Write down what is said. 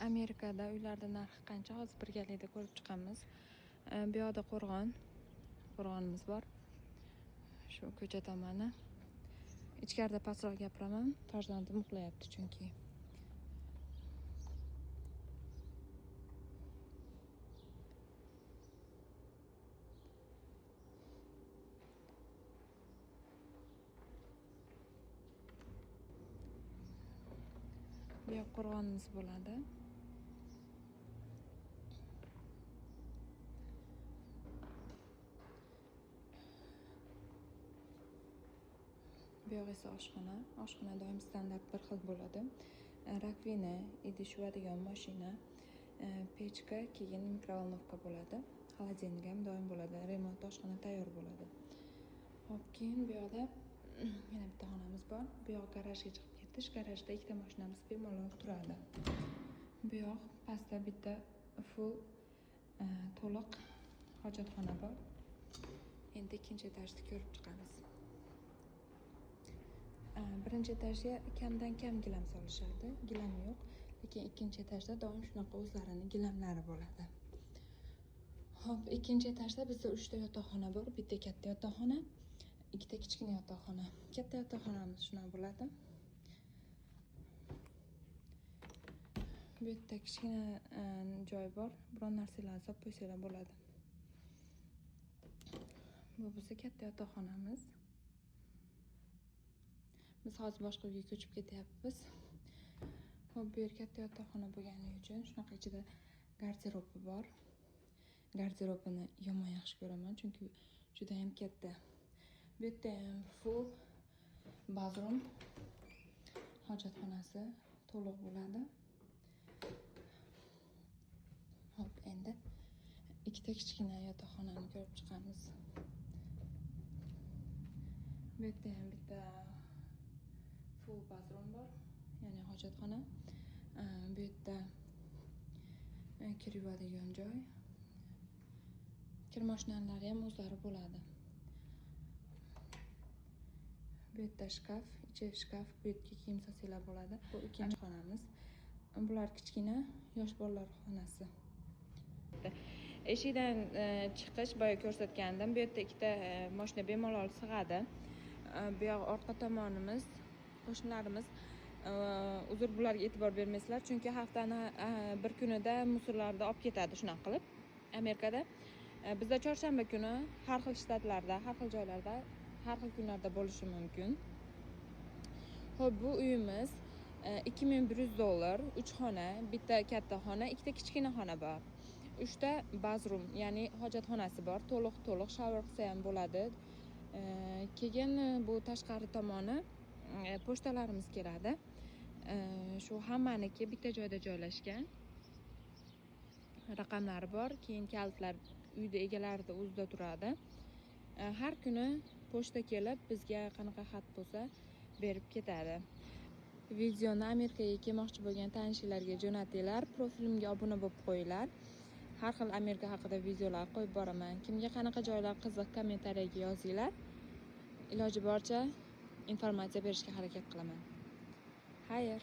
Amerikada uylarda narxi qancha? Hozir birgalikda ko'rib chiqamiz. Bu yoqda qo'rg'onimiz bor. Shu ko'cha tomoni. Ichkarida pastroq gapiraman. Farzandim uxlayapti chunki. Bu yoq qo'rg'onimiz bo'ladi. Bu yoq esa oshxona. Oshxona doim standart bir xil bo'ladi. Rakvina, idish yuvadigan mashina, pechka, keyin mikrovolnovka bo'ladi. Xolodilnik ham doim bo'ladi. Remont oshxona tayyor bo'ladi. Hop, keyin bu yoqda yana bitta xonamiz bor. Bu yoq garajga chiqib ketish. Garajda ikkita mashinamiz bemalol turadi. Bu yoq pastda bitta full to'liq hojatxona bor. Endi ikkinchi etajni ko'rib chiqamiz. Birinchi etajga kamdan kam gilam solishadi. Gilam yo'q, lekin ikkinchi etajda doim shunaqa o'zlarining gilamlari bo'ladi. Hop, ikkinchi etajda bizda 3 ta yotoqxona bor. Bitta katta yotoqxona, ikkita kichkina yotoqxona. Katta yotoqxonamiz shunaqa bo'ladi. Bu yerda kichkina joy bor. Biron narsalarni solib qo'ysanglar bo'ladi. Bu bo'lsa katta yotoqxonamiz. Biz hozir boshqa uyga ko'chib ketyapmiz. Hop, bu yer katta yotoqxona bo'lgani uchun shunaqa ichida garderobi bor. Garderobini yomon yaxshi ko'raman, chunki juda ham katta. Bu yerda ham full bathroom hojatxonasi to'liq bo'ladi. Hop, endi ikkita kichkina yotoqxonani ko'rib chiqamiz. Bu yerda ham bitta full bathroom bor, ya'ni hojatxona. Bu yerda kir yuvadigan joy. Kir mashinalari ham o'zlari bo'ladi. Bu yerda shkaf, ichi shkaf, bu yerga kiyim solsanglar bo'ladi. Bu ikkinchi xonamiz. Bular kichkina yosh bolalar xonasi. Eshikdan chiqish boya ko'rsatgandim. Bu yerda ikkita mashina bemalol sig'adi. Bu yoq orqa tomonimiz, qo'shnilarimiz uzr, bularga e'tibor bermaysizlar, chunki haftani bir kunida musorlarni olib ketadi shunaqa qilib. Amerikada bizda chorshanba kuni har xil shtatlarda, har xil joylarda, har xil kunlarda bo'lishi mumkin. Xo'p, bu uyimiz $2100, 3 xona, bitta katta xona, ikkita kichkina xona bor. 3 ta bathroom, ya'ni hojatxonasi bor, to'liq shower qilsa ham bo'ladi. Keyin bu tashqari tomoni pochtalarimiz keladi. Shu hammaniki bitta joyda joylashgan. Raqamlari bor, keyin kalitlar uyda egalarida o'zida turadi. Har kuni pochta kelib bizga qanaqa xat bo'lsa berib ketadi. Videoni Amerikaga kelmoqchi bo'lgan tanishlarga jo'natinglar, profilimga obuna bo'lib qo'yinglar. Har xil Amerika haqida videolar qo'yib boraman. Kimga qanaqa joylar qiziq, kommentariyaga yozinglar. Iloji boricha informatsiya berishga harakat qilaman. Xayr.